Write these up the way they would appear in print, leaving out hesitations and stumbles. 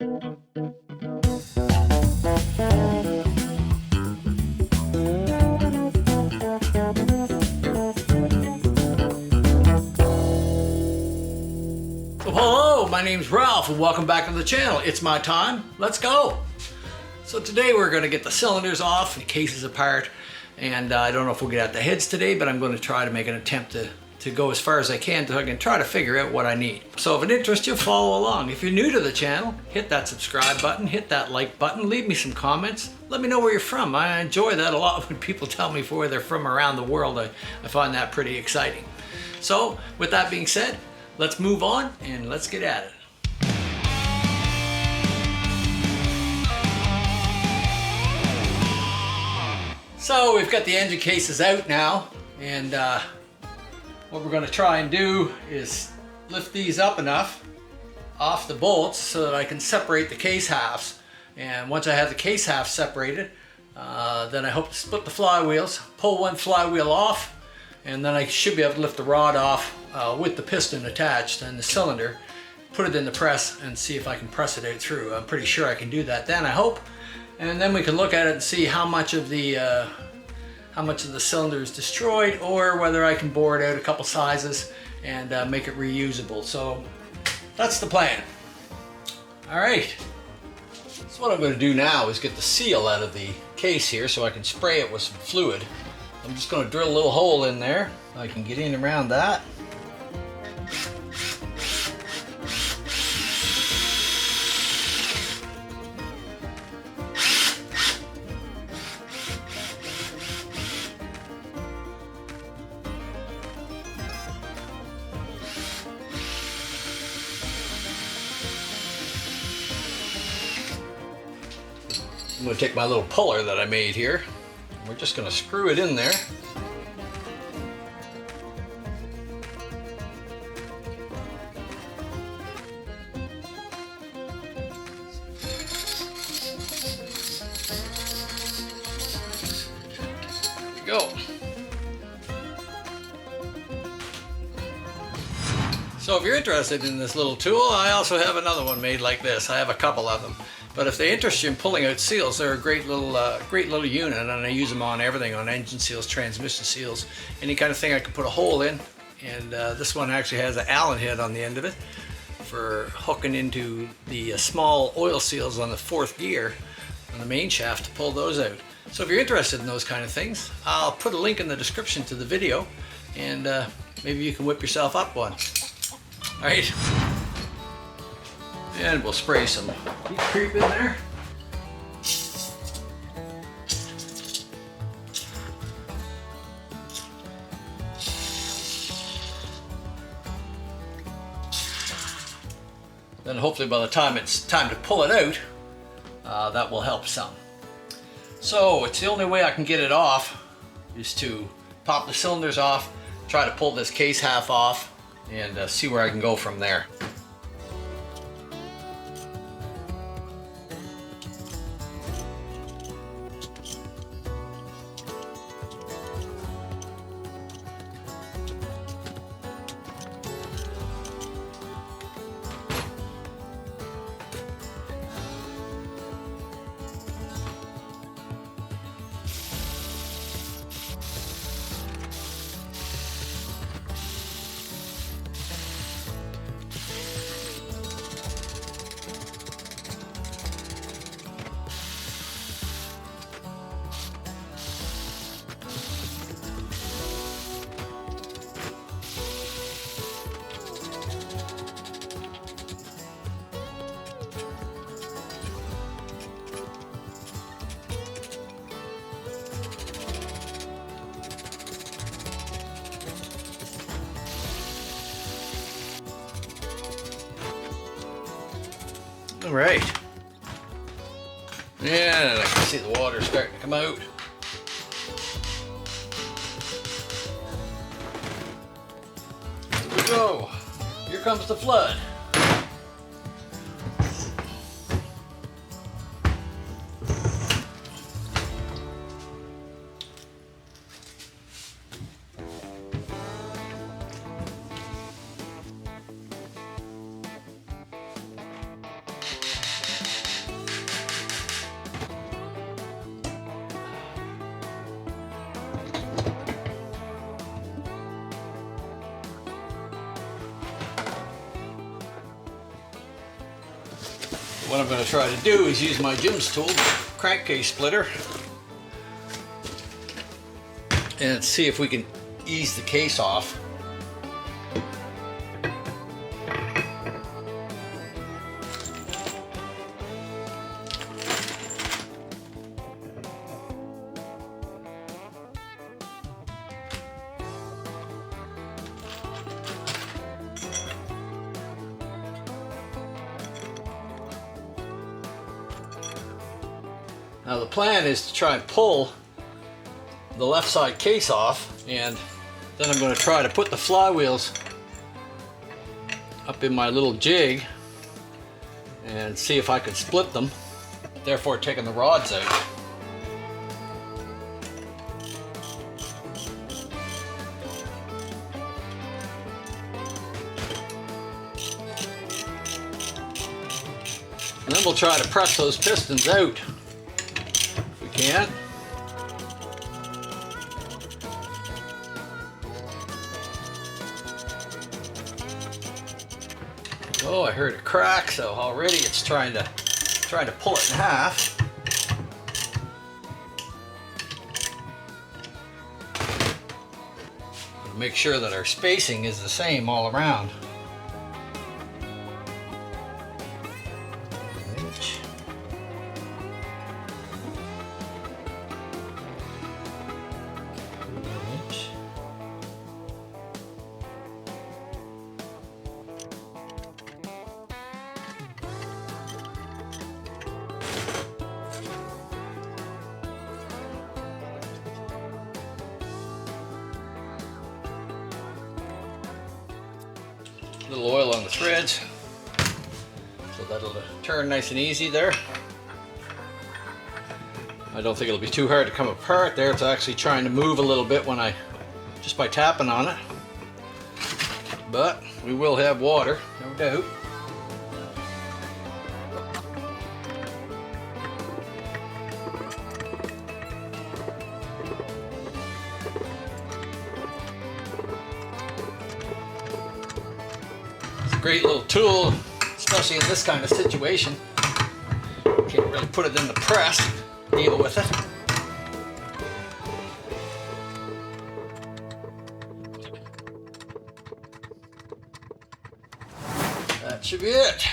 Hello, my name's Ralph and welcome back to the channel. It's my time. Let's go. So today we're going to get the cylinders off, the cases apart, and I don't know if we'll get at the heads today, but I'm going to try to make an attempt to go as far as I can so I can try to figure out what I need. So if it interests you, follow along. If you're new to the channel, hit that subscribe button, hit that like button, leave me some comments. Let me know where you're from. I enjoy that a lot when people tell me where they're from around the world. I find that pretty exciting. So with that being said, let's move on and let's get at it. So we've got the engine cases out now, and what we're going to try and do is lift these up enough off the bolts so that I can separate the case halves. And once I have the case half separated, then I hope to split the flywheels, pull one flywheel off, and then I should be able to lift the rod off with the piston attached and the cylinder, put it in the press and see if I can press it out through. I'm pretty sure I can do that then, I hope. And then we can look at it and see how much of the cylinder is destroyed, or whether I can bore it out a couple sizes and make it reusable. So that's the plan. All right. So what I'm going to do now is get the seal out of the case here so I can spray it with some fluid. I'm just going to drill a little hole in there. I can get in around that. I'm going to take my little puller that I made here. We're just going to screw it in there. There we go. So if you're interested in this little tool, I also have another one made like this. I have a couple of them. But if they interest you in pulling out seals, they're a great little unit, and I use them on everything, on engine seals, transmission seals, any kind of thing I can put a hole in. And this one actually has an Allen head on the end of it for hooking into the small oil seals on the fourth gear on the main shaft to pull those out. So if you're interested in those kind of things, I'll put a link in the description to the video, and maybe you can whip yourself up one. All right. And we'll spray some heat creep in there. Then hopefully by the time it's time to pull it out, that will help some. So it's the only way I can get it off is to pop the cylinders off, try to pull this case half off, and see where I can go from there. All right. And I can see the water starting to come out. Here we go. Here comes the flood. what I'm going to try to do is use my Jim's tool, crankcase splitter, and see if we can ease the case off. Now the plan is to try and pull the left side case off, and then I'm going to try to put the flywheels up in my little jig and see if I can split them, therefore taking the rods out. And then we'll try to press those pistons out if we can. Oh, I heard a crack, so already it's trying to pull it in half. Make sure that our spacing is the same all around. Little oil on the threads so that'll turn nice and easy there. I don't think it'll be too hard to come apart there. It's actually trying to move a little bit when just by tapping on it, but we will have water, no doubt. Great little tool, especially in this kind of situation. Can't really put it in the press, deal with it. That should be it.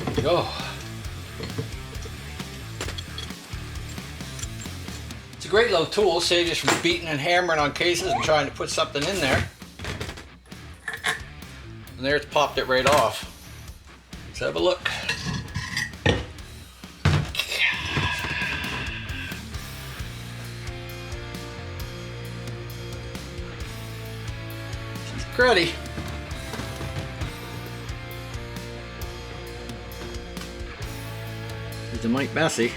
There we go. Great little tool, saves us from beating and hammering on cases and trying to put something in there. And there, it's popped it right off. Let's have a look. It's cruddy. It's a mite messy.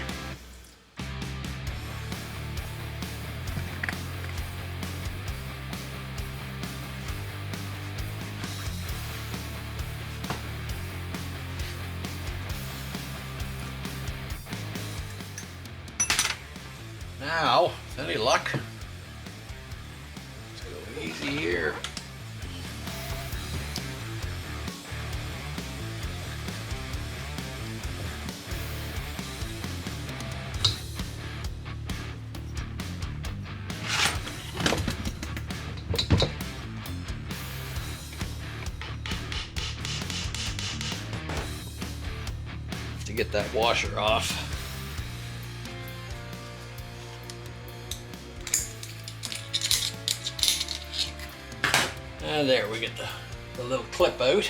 Now, with any luck, let's go easy here. To get that washer off. And there, we get the little clip out.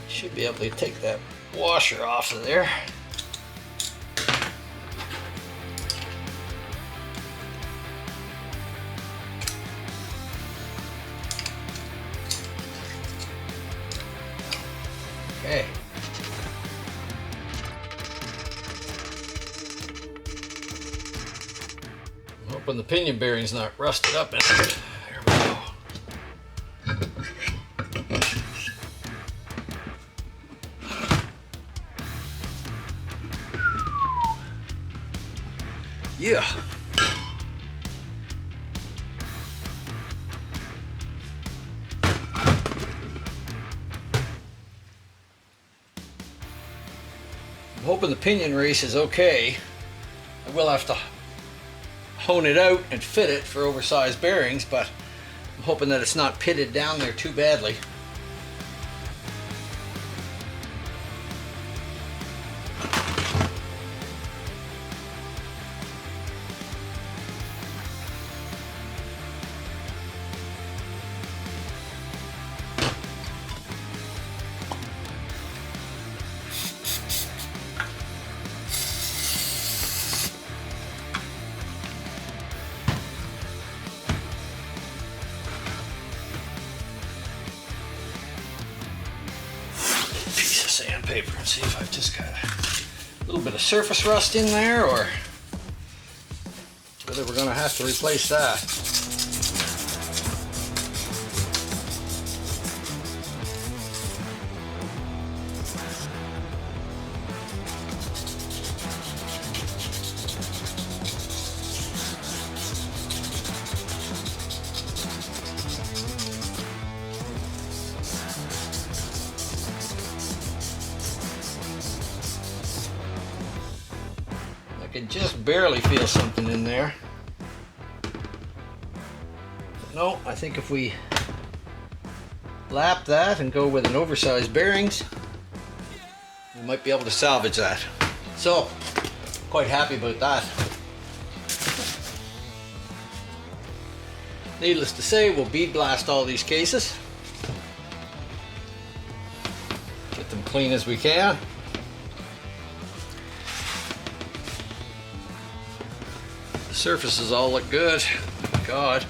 Should be able to take that washer off of there. Okay. I'm hoping the pinion bearing's not rusted up in it. Yeah. I'm hoping the pinion race is okay. I will have to hone it out and fit it for oversized bearings, but I'm hoping that it's not pitted down there too badly. Sandpaper and see if I've just got a little bit of surface rust in there, or whether we're going to have to replace that. I can just barely feel something in there. But no, I think if we lap that and go with an oversized bearings, we might be able to salvage that. So, quite happy about that. Needless to say, we'll bead blast all these cases. Get them clean as we can. The surfaces all look good. God.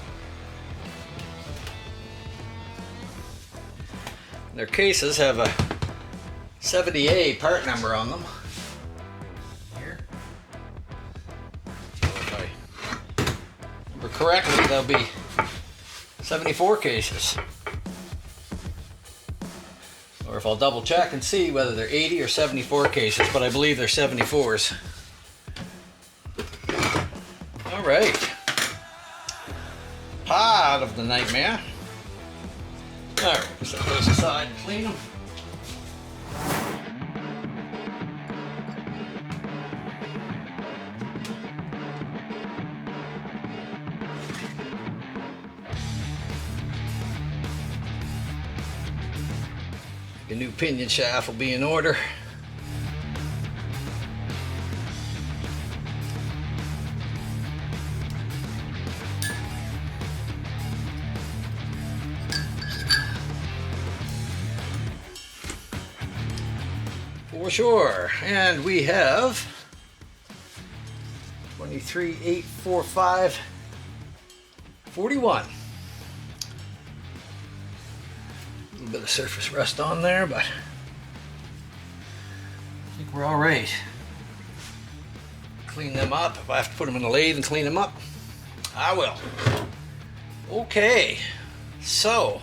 Their cases have a 70A part number on them. Here. So if I remember correctly, there'll be 74 cases. Or if I'll double check and see whether they're 80 or 74 cases, but I believe they're 74s. All right. Part of the nightmare. All right, set those aside and clean them. The new pinion shaft will be in order. For sure. And we have 23, 8, 4, 5, 41. A little bit of surface rust on there, but I think we're all right. Clean them up. If I have to put them in the lathe and clean them up, I will. Okay, so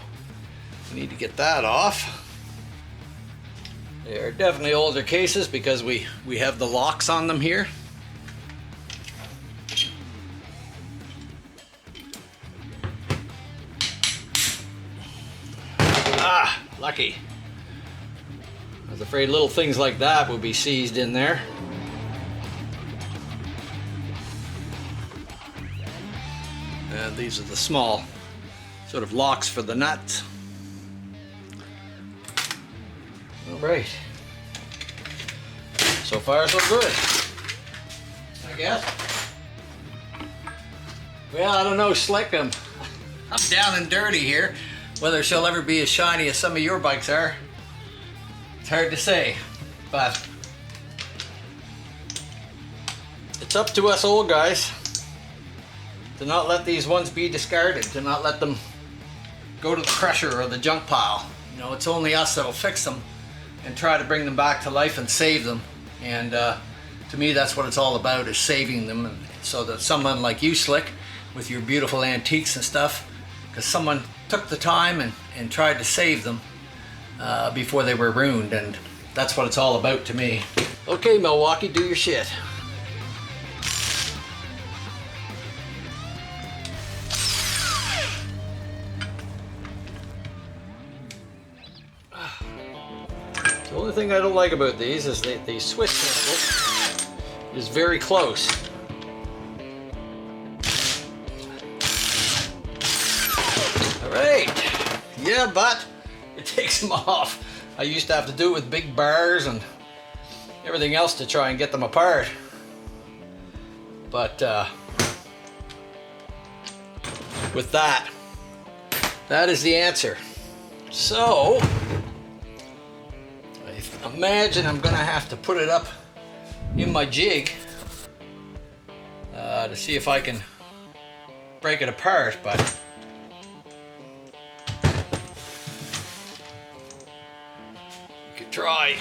we need to get that off. They're definitely older cases because we have the locks on them here. Ah, lucky. I was afraid little things like that would be seized in there. And these are the small sort of locks for the nuts. All right. So far, so good, I guess. Well, I don't know, Slick. I'm down and dirty here. Whether she'll ever be as shiny as some of your bikes are, it's hard to say. But it's up to us old guys to not let these ones be discarded, to not let them go to the crusher or the junk pile. You know, it's only us that'll fix them and try to bring them back to life and save them. And to me, that's what it's all about, is saving them, and so that someone like you, Slick, with your beautiful antiques and stuff, because someone took the time and tried to save them before they were ruined, and that's what it's all about to me. Okay, Milwaukee, do your shit. Told only thing I don't like about these is that the switch handle is very close. Alright, yeah, but it takes them off. I used to have to do it with big bars and everything else to try and get them apart. But with that is the answer. So I imagine I'm gonna have to put it up in my jig to see if I can break it apart, but you could try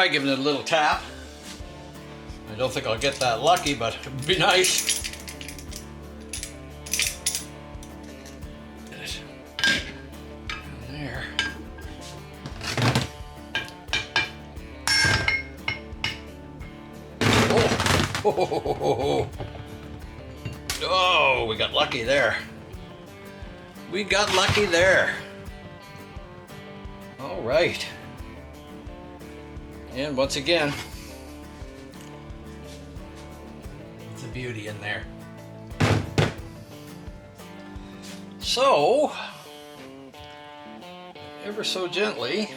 giving it a little tap. I don't think I'll get that lucky, but it would be nice. There. Oh, oh, we got lucky there. We got lucky there. All right. And once again, it's a beauty in there. So, ever so gently,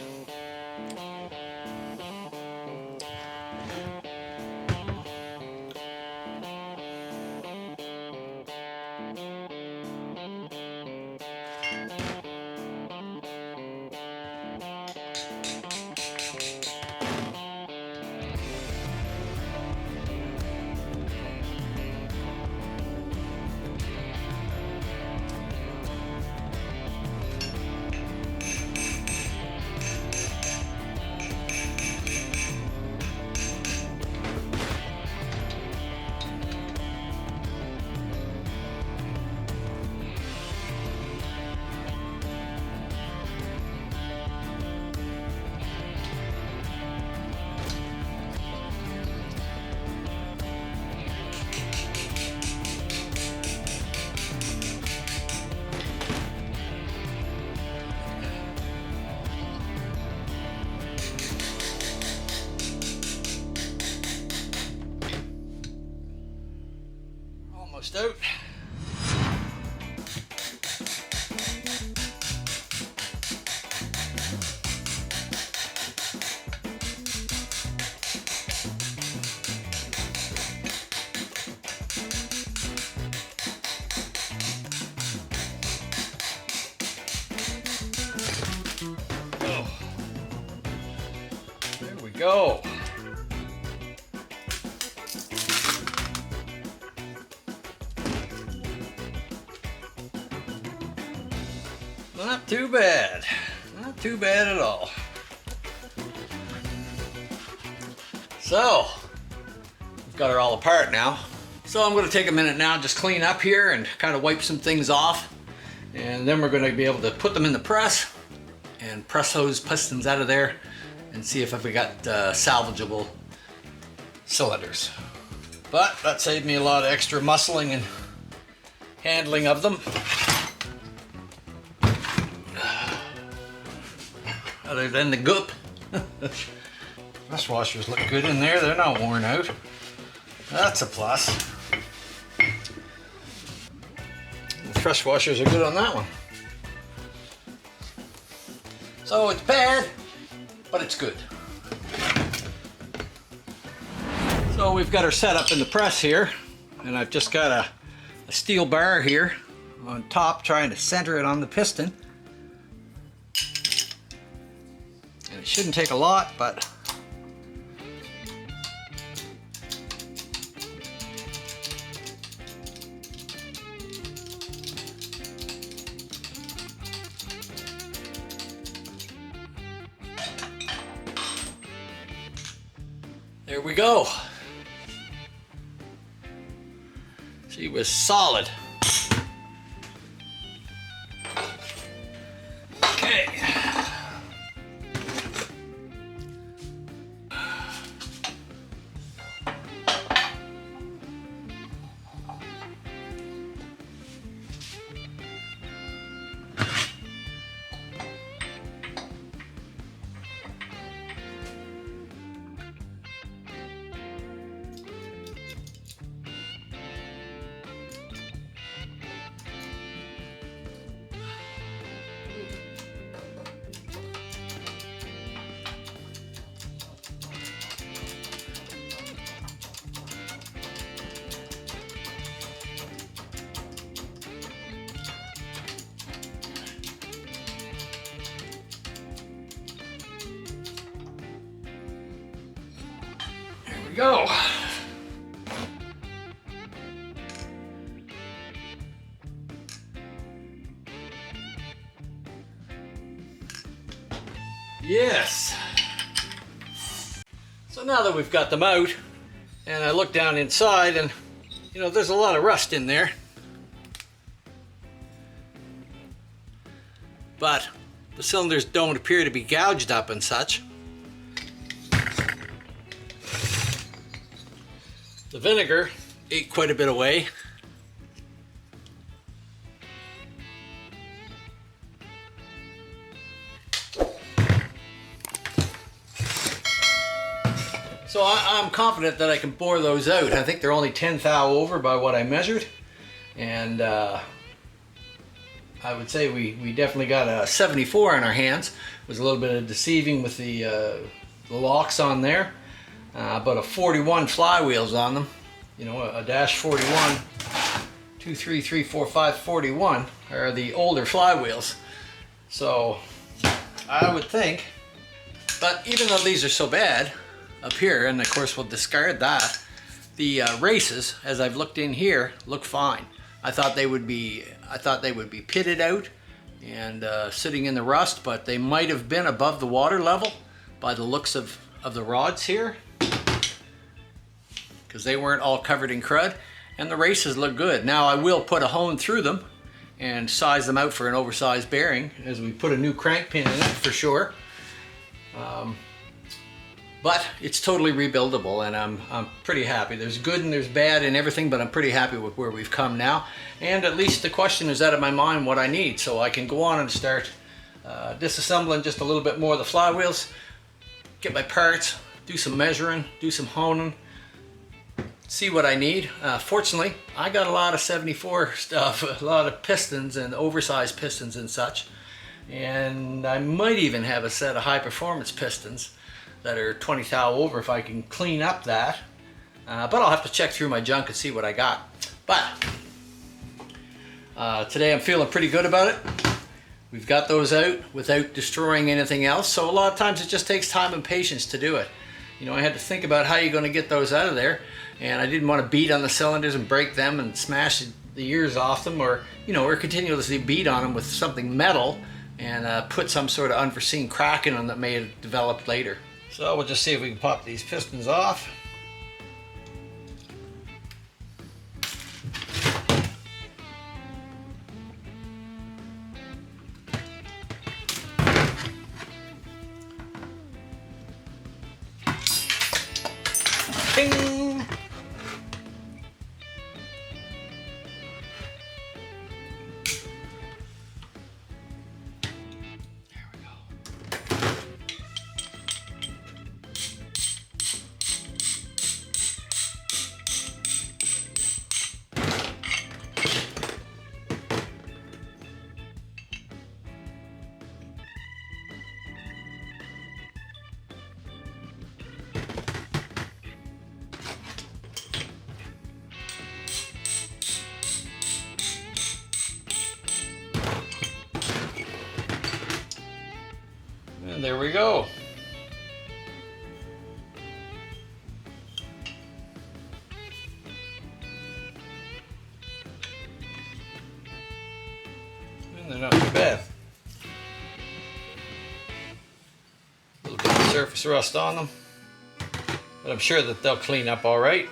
almost out. Oh, there we go. Not too bad. Not too bad at all. So, we've got her all apart now. So I'm going to take a minute now, just clean up here and kind of wipe some things off. And then we're going to be able to put them in the press and press those pistons out of there and see if we got salvageable cylinders. But that saved me a lot of extra muscling and handling of them. Other than the goop. Press washers look good in there, they're not worn out. That's a plus. The press washers are good on that one. So it's bad, but it's good. So we've got her set up in the press here, and I've just got a steel bar here on top trying to center it on the piston. And it shouldn't take a lot, but there we go. She was solid. Okay. go. Yes. So now that we've got them out, and I look down inside, and you know, there's a lot of rust in there. But the cylinders don't appear to be gouged up and such. The vinegar ate quite a bit away. So I'm confident that I can bore those out. I think they're only 10 thou over by what I measured. And I would say we definitely got a 74 in our hands. It was a little bit of deceiving with the locks on there. But a 41 flywheels on them. You know, a dash 41, 2, 3, 3, 4, 5, 41 are the older flywheels. So I would think, but even though these are so bad up here, and of course we'll discard that, the races, as I've looked in here, look fine. I thought they would be pitted out and sitting in the rust, but they might have been above the water level by the looks of the rods here, because they weren't all covered in crud, and the races look good. Now I will put a hone through them and size them out for an oversized bearing as we put a new crank pin in it for sure. But it's totally rebuildable, and I'm pretty happy. There's good and there's bad and everything, but I'm pretty happy with where we've come now. And at least the question is out of my mind what I need, so I can go on and start disassembling just a little bit more of the flywheels, get my parts, do some measuring, do some honing, see what I need. Fortunately, I got a lot of 74 stuff, a lot of pistons and oversized pistons and such. And I might even have a set of high performance pistons that are 20 thou over if I can clean up that. But I'll have to check through my junk and see what I got. But today I'm feeling pretty good about it. We've got those out without destroying anything else. So a lot of times it just takes time and patience to do it. You know, I had to think about how you're going to get those out of there, and I didn't want to beat on the cylinders and break them and smash the ears off them, or you know, or continuously beat on them with something metal and put some sort of unforeseen crack in them that may have developed later. So we'll just see if we can pop these pistons off. Bing! And there we go. And they're not too bad. A little bit of surface rust on them, but I'm sure that they'll clean up all right.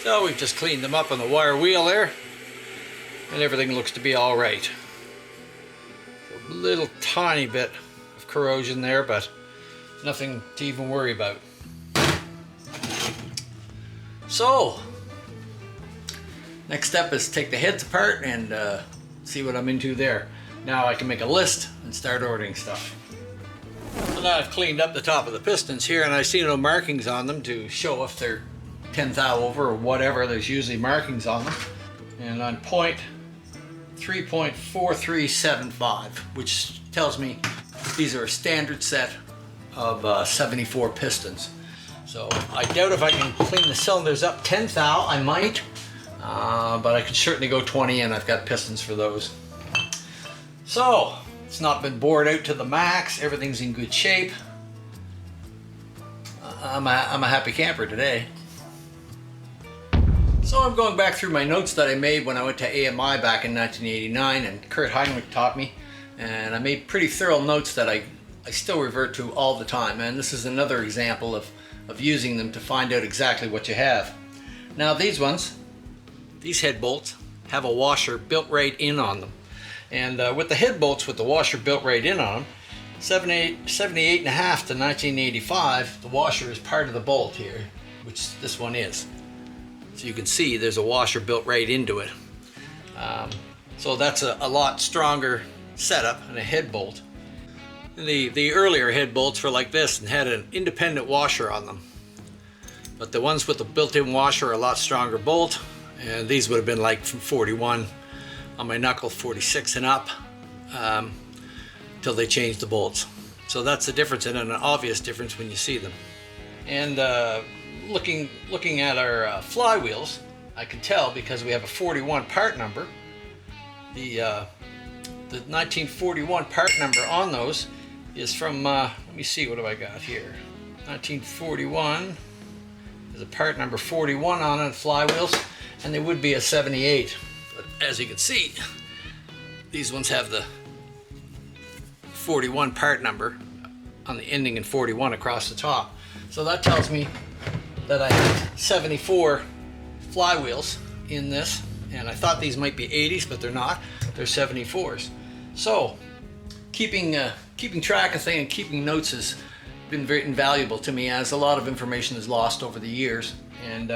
So we've just cleaned them up on the wire wheel there, and everything looks to be all right. A little tiny bit corrosion there, but nothing to even worry about. So next step is take the heads apart and see what I'm into there. Now I can make a list and start ordering stuff. So now I've cleaned up the top of the pistons here, and I see no markings on them to show if they're 10 thou over or whatever. There's usually markings on them. And on point 3.4375, which tells me these are a standard set of 74 pistons. So I doubt if I can clean the cylinders up 10 thou. I might, but I could certainly go 20, and I've got pistons for those. So it's not been bored out to the max. Everything's in good shape. I'm a happy camper today. So I'm going back through my notes that I made when I went to AMI back in 1989, and Kurt Heinrich taught me, and I made pretty thorough notes that I still revert to all the time, and this is another example of using them to find out exactly what you have. Now these head bolts have a washer built right in on them, and with the head bolts with the washer built right in on them, 78 and a half to 1985, the washer is part of the bolt here, which this one is. So you can see there's a washer built right into it. So that's a lot stronger setup than a head bolt. The earlier head bolts were like this and had an independent washer on them. But the ones with the built-in washer are a lot stronger bolt, and these would have been like from 41 on my knuckle, 46 and up, till they changed the bolts. So that's the difference, and an obvious difference when you see them. And looking at our flywheels, I can tell because we have a 41 part number. The 1941 part number on those is from, let me see, what do I got here? 1941, there's a part number 41 on it, flywheels, and they would be a 78. But as you can see, these ones have the 41 part number on the ending in 41 across the top. So that tells me that I have 74 flywheels in this, and I thought these might be 80s, but they're not. They're 74s. So keeping track of things and keeping notes has been very invaluable to me, as a lot of information is lost over the years. And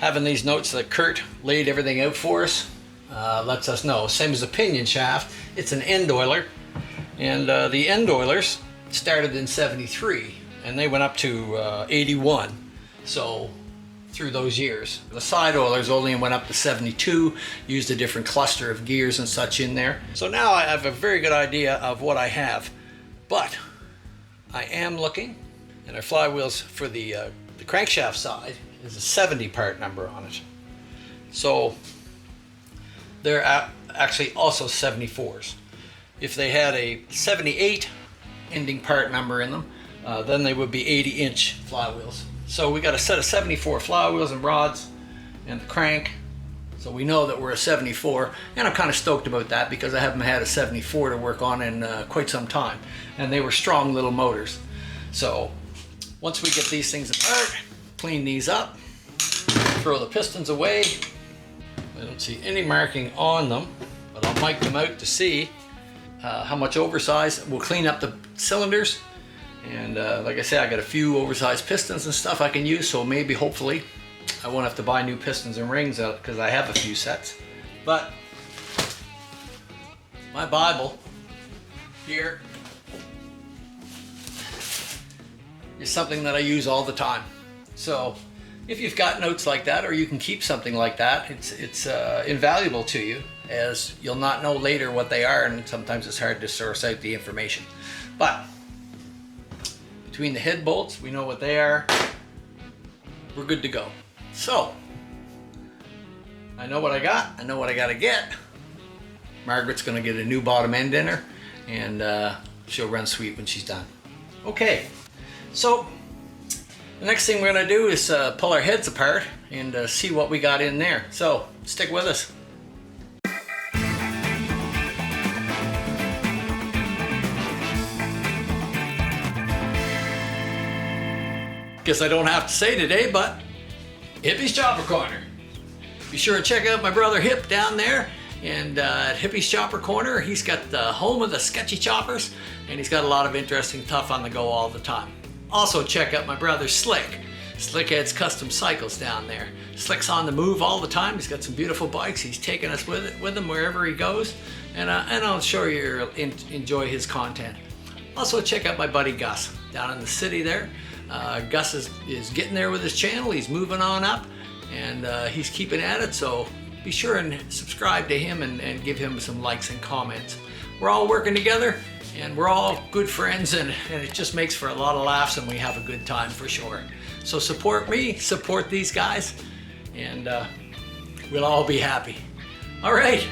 having these notes that Kurt laid everything out for us lets us know. Same as the pinion shaft, it's an end oiler, and the end oilers started in 73 and they went up to 81. So through those years, the side oilers only went up to 72, used a different cluster of gears and such in there. So now I have a very good idea of what I have, but I am looking, and our flywheels for the crankshaft side is a 70 part number on it. So they're actually also 74s. If they had a 78 ending part number in them, then they would be 80-inch flywheels. So we got a set of 74 flywheels and rods and the crank. So we know that we're a 74, and I'm kind of stoked about that because I haven't had a 74 to work on in quite some time. And they were strong little motors. So once we get these things apart, clean these up, throw the pistons away. I don't see any marking on them, but I'll mic them out to see how much oversize. We'll clean up the cylinders. And like I said, I got a few oversized pistons and stuff I can use, so maybe, hopefully, I won't have to buy new pistons and rings out because I have a few sets. But my Bible here is something that I use all the time. So if you've got notes like that, or you can keep something like that, it's invaluable to you, as you'll not know later what they are, and sometimes it's hard to source out the information. But between the head bolts, we know what they are. We're good to go. So I know what I got. I know what I got to get. Margaret's going to get a new bottom end in her, and she'll run sweet when she's done. Okay, so the next thing we're going to do is pull our heads apart and see what we got in there. So stick with us. Guess I don't have to say today, but Hippie's Chopper Corner. Be sure to check out my brother Hip down there, and at Hippie's Chopper Corner, he's got the home of the sketchy choppers, and he's got a lot of interesting stuff on the go all the time. Also check out my brother Slick. Slickhead's Custom Cycles down there. Slick's on the move all the time. He's got some beautiful bikes. He's taking us with him wherever he goes, and I'm sure you'll enjoy his content. Also check out my buddy Gus down in the city there. Gus is getting there with his channel. He's moving on up, and he's keeping at it, so be sure and subscribe to him and give him some likes and comments. We're all working together, and we're all good friends, and it just makes for a lot of laughs, and we have a good time for sure. So support me, support these guys, and we'll all be happy. All right.